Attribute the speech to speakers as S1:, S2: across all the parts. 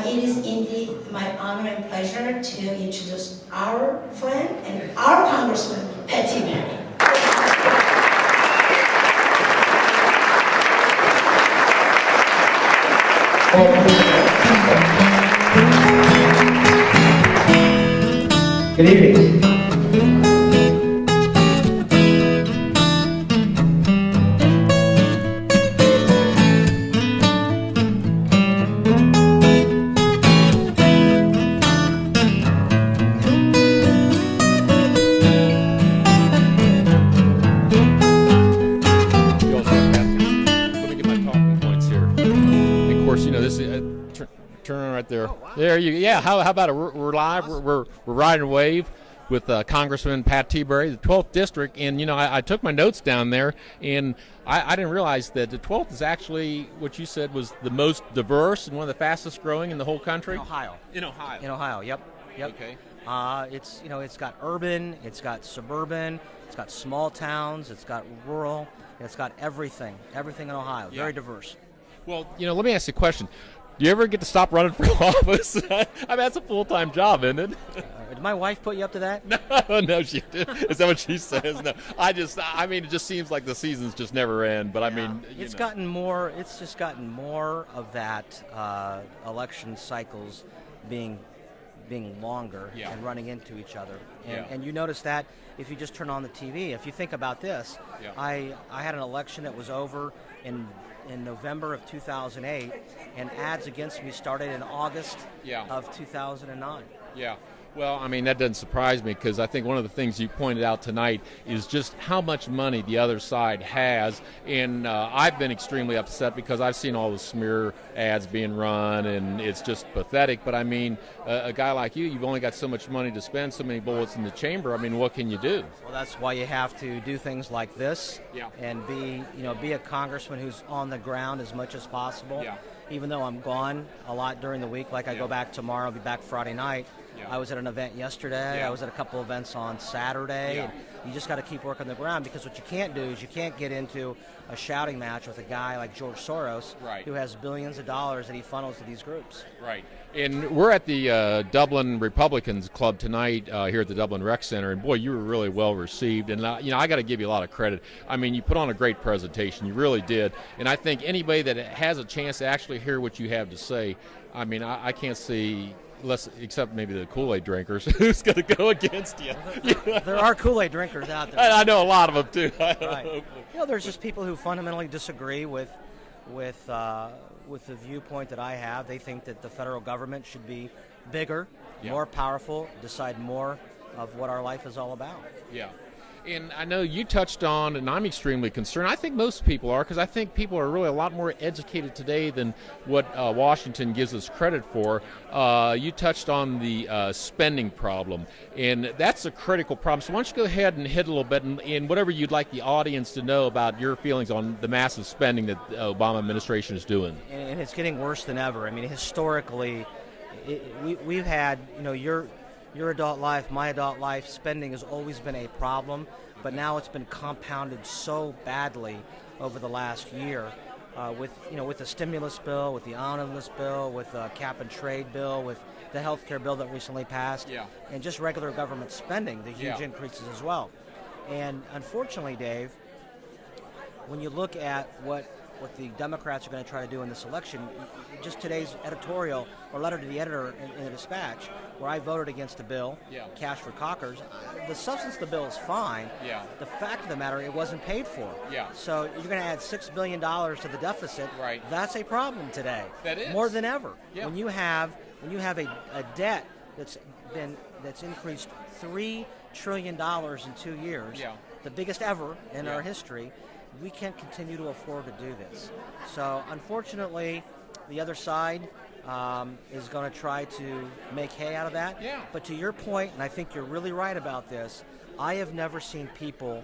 S1: It is indeed my honor and pleasure to introduce our friend and our Congressman, Tiberi.
S2: Good evening.
S3: Turn right there. Oh, wow. There you. Yeah. How about it? We're live. Awesome. We're riding a wave with Congressman Pat Tiberi, the 12th district, and I took my notes down there, and I didn't realize that the 12th is actually what you said was the most diverse and one of the fastest growing in the whole country.
S4: In Ohio. Yep.
S3: Okay.
S4: It's got urban, it's got suburban, it's got small towns, it's got rural, it's got everything in Ohio. Yeah. Very diverse.
S3: Well, let me ask you a question. Do you ever get to stop running for office? I mean, that's a full-time job, isn't it?
S4: Did my wife put you up to that?
S3: No, she did. Is that what she says? No, it just seems like the seasons just never end. But yeah.
S4: It's gotten more. It's just gotten more of that election cycles being longer and running into each other. And you notice that if you just turn on the TV. If you think about this, I had an election that was over in November of 2008, and ads against me started in August of 2009.
S3: Yeah. Well, that doesn't surprise me, because I think one of the things you pointed out tonight is just how much money the other side has, and I've been extremely upset because I've seen all the smear ads being run, and it's just pathetic. But a guy like you've only got so much money to spend, so many bullets in the chamber. What can you do?
S4: Well, that's why you have to do things like this, and be a congressman who's on the ground as much as possible. Yeah. Even though I'm gone a lot during the week, like I go back tomorrow, I'll be back Friday night. I was at an event yesterday. I was at a couple events on Saturday. And you just got to keep working the ground, because what you can't do is you can't get into a shouting match with a guy like George Soros, who has billions of dollars that he funnels to these groups. Right.
S3: And we're at the Dublin Republicans Club tonight here at the Dublin Rec Center, and boy, you were really well received. And I got to give you a lot of credit. You put on a great presentation. You really did. And I think anybody that has a chance to actually hear what you have to say, I can't see, except maybe the Kool-Aid drinkers, who's going to go against you.
S4: There are Kool-Aid drinkers out there.
S3: I know a lot of them too.
S4: Right. There's just people who fundamentally disagree with the viewpoint that I have. They think that the federal government should be bigger, more powerful, decide more of what our life is all about.
S3: Yeah. And I know you touched on, and I'm extremely concerned. I think most people are, because I think people are really a lot more educated today than what Washington gives us credit for. You touched on the spending problem, and that's a critical problem. So why don't you go ahead and hit a little bit, and whatever you'd like the audience to know about your feelings on the massive spending that the Obama administration is doing.
S4: And it's getting worse than ever. Historically, we've had, your adult life, my adult life, spending has always been a problem, but now it's been compounded so badly over the last year with the stimulus bill, with the omnibus bill, with the cap and trade bill, with the health care bill that recently passed, and just regular government spending, the huge increases as well. And unfortunately, Dave, when you look at what the Democrats are going to try to do in this election, just today's editorial or letter to the editor in the Dispatch, where I voted against the bill, Cash for Cockers, the substance of the bill is fine. The fact of the matter, it wasn't paid for. So you're going to add $6 billion to the deficit.
S3: Right.
S4: That's a problem today.
S3: That is.
S4: More than ever. When you have a debt that's increased $3 trillion in 2 years, the biggest ever in our history, we can't continue to afford to do this. So unfortunately, the other side is going to try to make hay out of that. But to your point, and I think you're really right about this, I have never seen people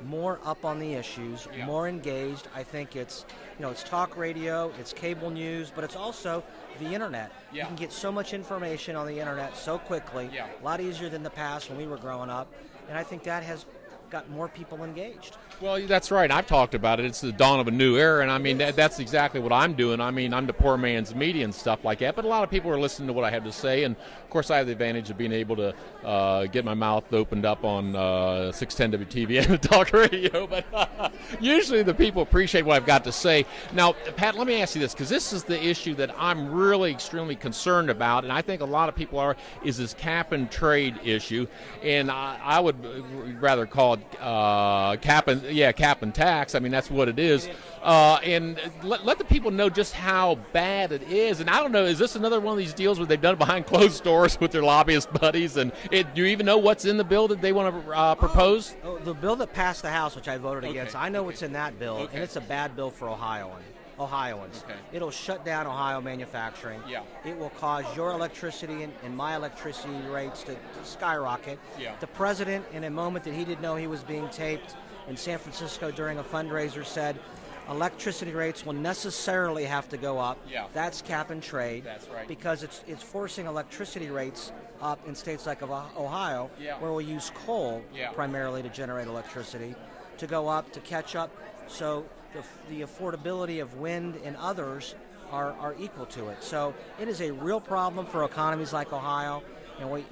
S4: more up on the issues, more engaged. I think it's talk radio, it's cable news, but it's also the internet. You can get so much information on the internet so quickly, a lot easier than the past when we were growing up, and I think that has got more people engaged.
S3: Well, that's right. I've talked about it. It's the dawn of a new era, and I mean that's exactly what I'm doing. I mean, I'm the poor man's media and stuff like that, but a lot of people are listening to what I have to say, and of course I have the advantage of being able to get my mouth opened up on 610 WTVN and talk radio, but usually the people appreciate what I've got to say. Now, Pat, let me ask you this, because this is the issue that I'm really extremely concerned about, and I think a lot of people are, is this cap and trade issue, and I would rather call it cap and tax. I mean, that's what it is. And let the people know just how bad it is. And I don't know, is this another one of these deals where they've done it behind closed doors with their lobbyist buddies? And do you even know what's in the bill that they want to propose?
S4: Oh, the bill that passed the House, which I voted against, I know what's in that bill, and it's a bad bill for Ohioans.
S3: Okay.
S4: It'll shut down Ohio manufacturing.
S3: Yeah.
S4: It will cause your electricity and my electricity rates to skyrocket.
S3: Yeah.
S4: The president, in a moment that he didn't know he was being taped in San Francisco during a fundraiser, said electricity rates will necessarily have to go up.
S3: Yeah.
S4: That's cap and trade.
S3: That's right.
S4: Because it's forcing electricity rates up in states like Ohio, where we use coal primarily to generate electricity, to go up, to catch up. So the affordability of wind and others are equal to it. So it is a real problem for economies like Ohio, and we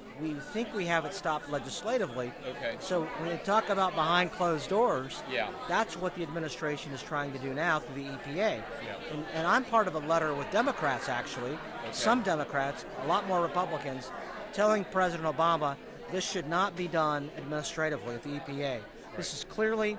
S4: think we have it stopped legislatively.
S3: Okay.
S4: So when you talk about behind closed doors,
S3: Yeah.
S4: that's what the administration is trying to do now through the EPA.
S3: Yeah.
S4: And I'm part of a letter with Democrats, actually, some Democrats, a lot more Republicans, telling President Obama this should not be done administratively at the EPA. This is clearly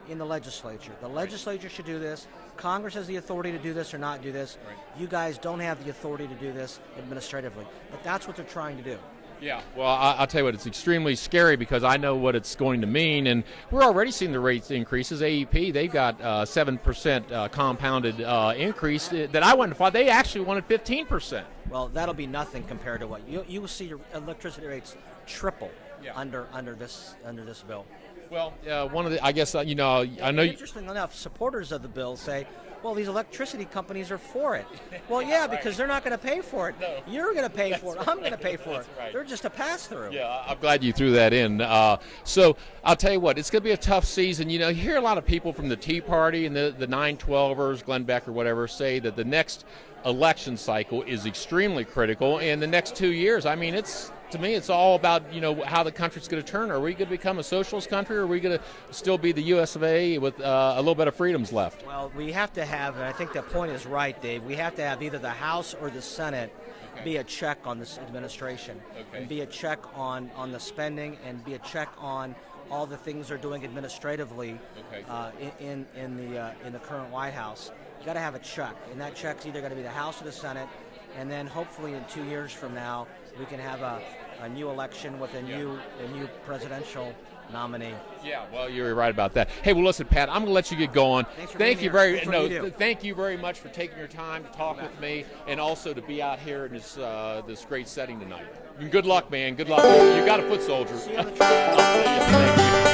S4: in the legislature. The legislature should do this. Congress has the authority to do this or not do this. You guys don't have the authority to do this administratively. But that's what they're trying to do.
S3: Yeah, well, I'll tell you what, it's extremely scary because I know what it's going to mean, and we're already seeing the rates increases. AEP, they've got 7% compounded increase that I went to find. They actually wanted 15%.
S4: Well, that'll be nothing compared to what you will see your electricity rates triple under this bill.
S3: Well, one of the, I guess, I know.
S4: Interesting enough, supporters of the bill say, well, these electricity companies are for it. Well, because they're not going to pay for it.
S3: No.
S4: You're going to pay for it. I'm going to pay for
S3: That's
S4: it.
S3: right.
S4: They're just a pass-through.
S3: Yeah, I'm glad you threw that in. So I'll tell you what, it's going to be a tough season. You hear a lot of people from the Tea Party and the 912ers, Glenn Beck or whatever, say that the next election cycle is extremely critical. And the next 2 years, I mean, to me, it's all about, how the country's going to turn. Are we going to become a socialist country, or are we going to still be the U.S. of A. with a little bit of freedoms left?
S4: Well, we have to have, and I think the point is right, Dave, we have to have either the House or the Senate be a check on this administration, and be a check on the spending, and be a check on all the things they're doing administratively in the current White House. You got to have a check, and that check's either going to be the House or the Senate, and then hopefully in 2 years from now we can have a new election with a new presidential nominee.
S3: Yeah, well, you're right about that. Hey, well, listen, Pat, I'm going to let you get going. Thank you very much for taking your time to talk with me, and also to be out here in this great setting tonight. And good luck, man. Good luck. You got a foot soldier.
S4: See you on the trail.
S3: I'll see you. Thank you.